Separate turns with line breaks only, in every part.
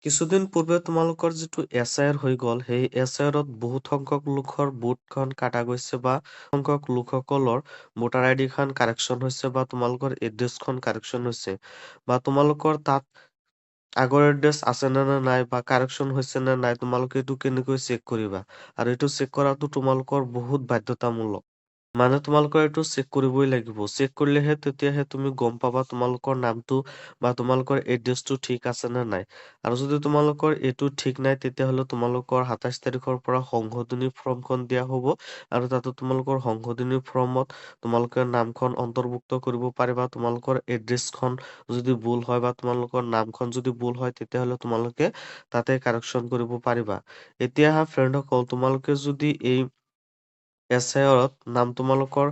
কিছুদিন পূৰ্বে তোমালোকৰ যিটো SIR হৈ গ'ল, সেই SIRত বহুত সংখ্যক লোকৰ ভোটখন কাটা গৈছে বা সংখ্যক লোকসকলৰ ভোটাৰ ID খন কাৰেকশ্যন হৈছে বা তোমালোকৰ এড্ৰেছখন কাৰেকশ্যন হৈছে বা তোমালোকৰ তাত আগৰ এড্ৰেছ আছে নে নাই বা কাৰেকশ্যন হৈছে নে নাই তোমালোকে এইটো কেনেকৈ চেক কৰিবা আৰু এইটো চেক কৰাটো তোমালোকৰ বহুত বাধ্যতামূলক। মানে তোমালোকৰ এইটো চেক কৰিবই লাগিব। চেক কৰিলেহে তেতিয়াহে তুমি গম পাবা তোমালোকৰ নামটো বা তোমালোকৰ এড্ৰেছটো ঠিক আছে নে নাই। আৰু যদি তোমালোকৰ এইটো ঠিক নাই তেতিয়াহ'লে তোমালোকৰ ২৭ তাৰিখৰ পৰা সংশোধনী ফৰ্মখন দিয়া হ'ব আৰু তাতে তোমালোকৰ সংশোধনী ফৰ্মত তোমালোকে নামখন অন্তৰ্ভুক্ত কৰিব পাৰিবা। তোমালোকৰ এড্ৰেছখন যদি ভুল হয় বা তোমালোকৰ নামখন যদি ভুল হয় তেতিয়াহ'লে তোমালোকে তাতে কাৰেকশ্যন কৰিব পাৰিবা। এতিয়া ফ্ৰেণ্ডসকল তোমালোকে যদি এই SIRত নাম তোমালোকৰ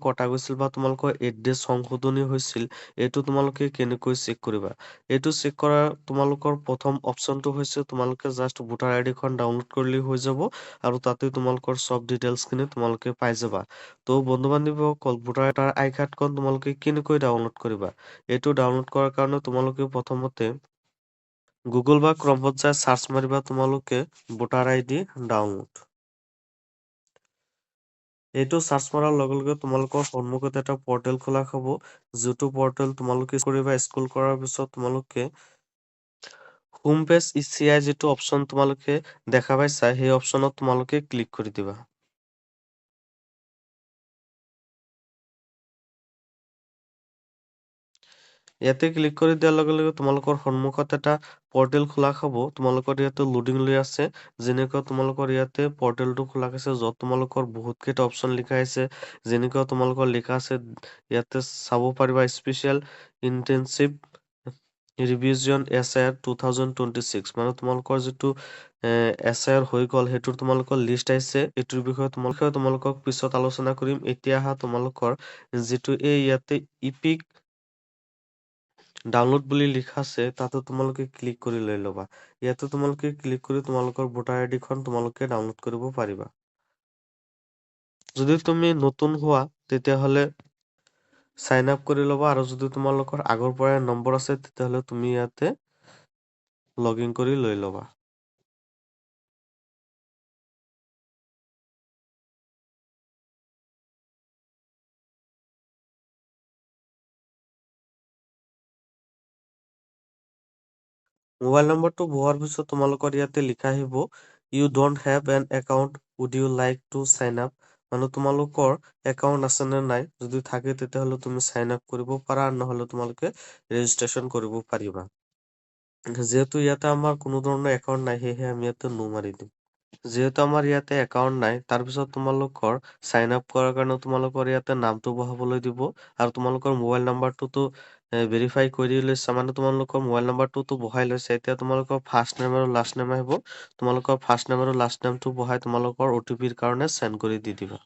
কটা গৈছিল বা তোমালোকৰ এড্ৰেছ সংশোধনী হৈছিল, এইটো তোমালোকে কেনেকৈ চেক কৰিবা? এইটো চেক কৰাৰ তোমালোকৰ প্ৰথম অপচনটো হৈছে তোমালোকে জাষ্ট ভোটাৰ ID খন ডাউনলোড কৰিলেই হৈ যাব আৰু তাতে তোমালোকৰ চব ডিটেইলছখিনি তোমালোকে পাই যাবা। ত' বন্ধু-বান্ধৱীসকল ভোটাৰ আই কাৰ্ডখন তোমালোকে কেনেকৈ ডাউনলোড কৰিবা? এইটো ডাউনলোড কৰাৰ কাৰণে তোমালোকে প্ৰথমতে গুগল বা ক্ৰমত যাই চাৰ্চ মাৰিবা তোমালোকে ভোটাৰ ID ডাউনলোড। এইটো চাৰ্চ মাৰাৰ লগে লগে তোমালোকৰ সন্মুখত এটা পৰ্টেল খোলা হ'ব, যিটো পৰ্টেল তোমালোকে কৰিবা স্ক্ৰল কৰাৰ পিছত তোমালোকে হোম পেজ ECI যিটো অপচন তোমালোকে দেখা পাইছা, সেই অপচনত তোমালোকে ক্লিক কৰি দিবা। ইয়াতে ক্লিক কৰি দিয়াৰ লগে লগে তোমালোকৰ সন্মুখত এটা পৰ্টেল খোলা হ'ব। তোমালোকৰ ইয়াতে লোডিং লৈ আছে। যেনেকুৱা তোমালোকৰ ইয়াতে পৰ্টেলটো খোলা গৈছে, য'ত তোমালোকৰ বহুত কেইটা অপচন লিখা আছে। যেনেকুৱা তোমালোকৰ লিখা আছে ইয়াতে চাব পাৰিবা স্পেচিয়েল ইন্টেনচিভ ৰিভিজন SIR 2026 মানে তোমালোকৰ যিটো SIR হৈ গ'ল সেইটোৰ তোমালোকৰ লিষ্ট আহিছে। এইটোৰ বিষয়ে তোমালোকক পিছত আলোচনা কৰিম। এতিয়া তোমালোকৰ যিটো ইয়াতে ইপিক ডাউনলোড বুলি লিখা আছে তাতে তোমালোকে ক্লিক কৰি লৈ ল'বা। ইয়াতে তোমালোকে ক্লিক কৰি তোমালোকৰ ভোটাৰ ID খন তোমালোকে ডাউনলোড কৰিব পাৰিবা। যদি তুমি নতুন হোৱা তেতিয়াহ'লে চাইন আপ কৰি ল'বা আৰু যদি তোমালোকৰ আগৰ পৰাই নম্বৰ আছে তেতিয়াহ'লে তুমি ইয়াতে লগইন কৰি লৈ ল'বা। মোবাইল নম্বৰটো ভৰোৱাৰ পিছত তোমালোকৰ ইয়াতে লিখা আহিব you don't have an account would you like to sign up মানে তোমালোকৰ একাউণ্ট আছে নে নাই যদি থাকে তেতিয়াহ'লে তুমি চাইন আপ কৰিব পাৰা নহ'লে তোমালোকে ৰেজিষ্ট্ৰেচন কৰিব পাৰিবা। যিহেতু ইয়াতে আমাৰ কোনো ধৰণৰ একাউণ্ট নাই সেয়েহে আমি ইয়াতে নো মাৰি দিম। যিহেতু আমাৰ ইয়াতে একাউণ্ট নাই তাৰপিছত তোমালোকৰ চাইন আপ কৰাৰ কাৰণে তোমালোকৰ ইয়াতে নামটো বহাবলৈ দিব আৰু তোমালোকৰ মোবাইল নাম্বাৰটোতো ভেৰিফাই কৰি লৈছা মানে তোমালোকৰ মোবাইল নাম্বাৰটোতো বহাই লৈছা এতিয়া তোমালোকৰ ফাৰ্ষ্ট নেম আৰু লাষ্ট নেম আহিব তোমালোকৰ ফাৰ্ষ্ট নেম আৰু লাষ্ট নেমটো বহাই তোমালোকৰ OTPৰ কাৰণে চেণ্ড কৰি দি দিবা।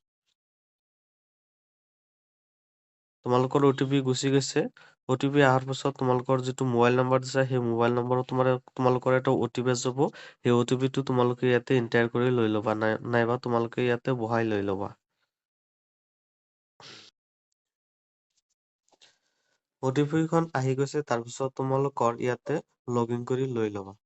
তোমালোকৰ OTP গুচি গৈছে OTP অহাৰ পিছত তোমালোকৰ যিটো মোবাইল নম্বৰ দিছা সেই মোবাইল নম্বৰত তোমালোকৰ এটা OTP যাব সেই OTP টো তোমালোকে ইয়াতে এন্টাৰ কৰি লৈ ল'বা নাইবা তোমালোকে ইয়াতে বহাই লৈ ল'বা। OTP খন আহি গৈছে তাৰপিছত তোমালোকৰ ইয়াতে লগইন কৰি লৈ ল'বা।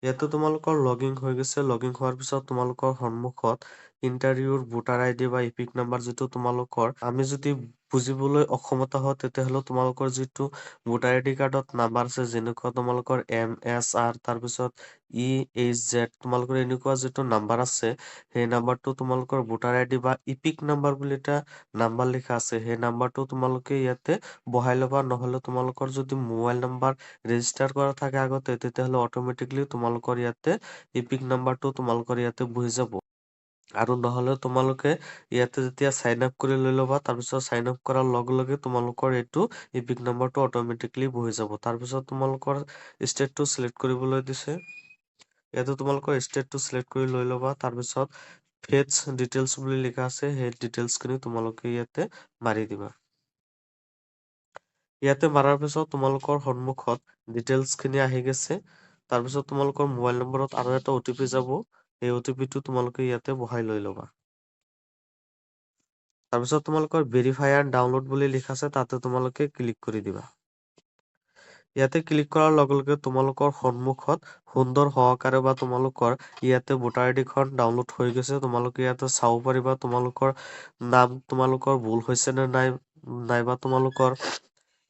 ইয়াতে তোমালোকৰ লগইন হৈ গৈছে লগইন হোৱাৰ পিছত তোমালোকৰ সন্মুখত ইণ্টাৰভিউৰ ভোটাৰ ID বা ইপিক নাম্বাৰ যিটো তোমালোকৰ আমি যদি বুজিবলৈ অক্ষমতা হওঁ তেতিয়াহ'লে তোমালোকৰ যিটো ভোটাৰ ID কাৰ্ডত নাম্বাৰ আছে যেনেকুৱা তোমালোকৰ MSR তাৰপিছত EHZ তোমালোকৰ এনেকুৱা যিটো নাম্বাৰ আছে সেই নাম্বাৰটো তোমালোকৰ ভোটাৰ ID বা ইপিক নাম্বাৰ বুলি এটা নাম্বাৰ লিখা আছে সেই নাম্বাৰটো তোমালোকে ইয়াতে বহাই ল'বা নহ'লে তোমালোকৰ যদি মোবাইল নাম্বাৰ ৰেজিষ্টাৰ কৰা থাকে আগতে তেতিয়াহ'লে অট'মেটিকলি তোমালোকৰ ইয়াতে ইপিক নাম্বাৰটো তোমালোকৰ ইয়াতে বহি যাব। আৰু নহ'লে তোমালোকে ইয়াতে যেতিয়া চাইন আপ কৰি লৈ ল'বা তাৰপিছত চাইন আপ কৰাৰ লগে লগে তোমালোকৰ এইটো ইপিক নাম্বাৰটো অট'মেটিকলি বহি যাব তাৰপিছত তোমালোকৰ ষ্টেটটো চিলেক্ট কৰিবলৈ দিছে ইয়াতে তোমালোকৰ ষ্টেটটো চিলেক্ট কৰি লৈ ল'বা তাৰপিছত ফেটছ ডিটেইলছ বুলি লিখা আছে সেই ডিটেইলছখিনি তোমালোকে ইয়াতে মাৰি দিবা। ইয়াতে মাৰাৰ পিছত তোমালোকৰ সন্মুখত ডিটেইলছখিনি আহি গৈছে তাৰপিছত তোমালোকৰ মোবাইল নম্বৰত আৰু এটা OTP যাব সেই OTPটো তোমালোকে ইয়াতে বহাই লৈ ল'বা। তাৰপিছত তোমালোকৰ ভেৰিফাই এণ্ড ডাউনলোড বুলি লিখা আছে তাতে তোমালোকে ক্লিক কৰি দিবা। ইয়াতে ক্লিক কৰাৰ লগে লগে তোমালোকৰ সন্মুখত সুন্দৰ সহকাৰে বা তোমালোকৰ ইয়াতে ভোটাৰ আইডি খন ডাউনলোড হৈ গৈছে। তোমালোকে ইয়াতে চাব পাৰিবা তোমালোকৰ নাম তোমালোকৰ ভুল হৈছে নে নাই, নাইবা তোমালোকৰ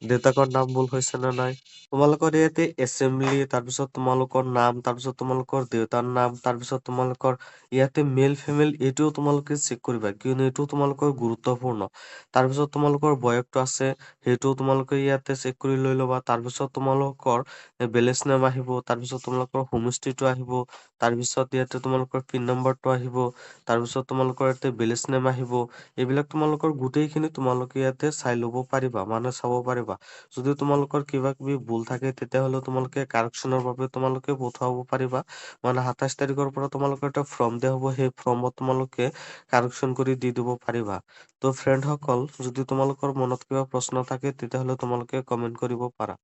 দেউতাকৰ নাম ভুল হৈছে নে নাই। তোমালোকৰ ইয়াতে এছেম্বলি, তাৰপিছত তোমালোকৰ নাম, তাৰপিছত তোমালোকৰ দেউতাৰ নাম, তাৰপিছত তোমালোকৰ ইয়াতে মেল ফিমেল এইটোও তোমালোকে চেক কৰিবা, কিয়নো এইটো তোমালোকৰ গুৰুত্বপূৰ্ণ। তাৰপিছত তোমালোকৰ বয়সটো আছে সেইটোও তোমালোকে ইয়াতে চেক কৰি লৈ ল'বা। তাৰপিছত তোমালোকৰ বেলেঞ্চ নাম আহিব, তাৰপিছত তোমালোকৰ হোমষ্ট্ৰিটো আহিব, তাৰপিছত ইয়াতে তোমালোকৰ পিন নম্বৰটো আহিব, তাৰপিছত তোমালোকৰ ইয়াতে বেলেঞ্চ নাম আহিব। এইবিলাক তোমালোকৰ গোটেইখিনি তোমালোকে ইয়াতে চাই ল'ব পাৰিবা, মানে চাব পাৰিবা। যদি তোমালোকৰ কিবা কিবি ভুল থাকে তেতিয়াহ'লে তোমালোকে কাৰেকচনৰ বাবে তোমালোকে পঠুৱাব পাৰিবা। মানে ২৭ তাৰিখৰ পৰা তোমালোকৰ এটা ফৰ্ম দিয়া হ'ব, সেই ফৰ্মত তোমালোকে কাৰেকচন কৰি দি দিব পাৰিবা। ত' ফ্ৰেণ্ডসকল, যদি তোমালোকৰ মনত কিবা প্ৰশ্ন থাকে তেতিয়াহ'লে তোমালোকে কমেন্ট কৰিব পাৰা।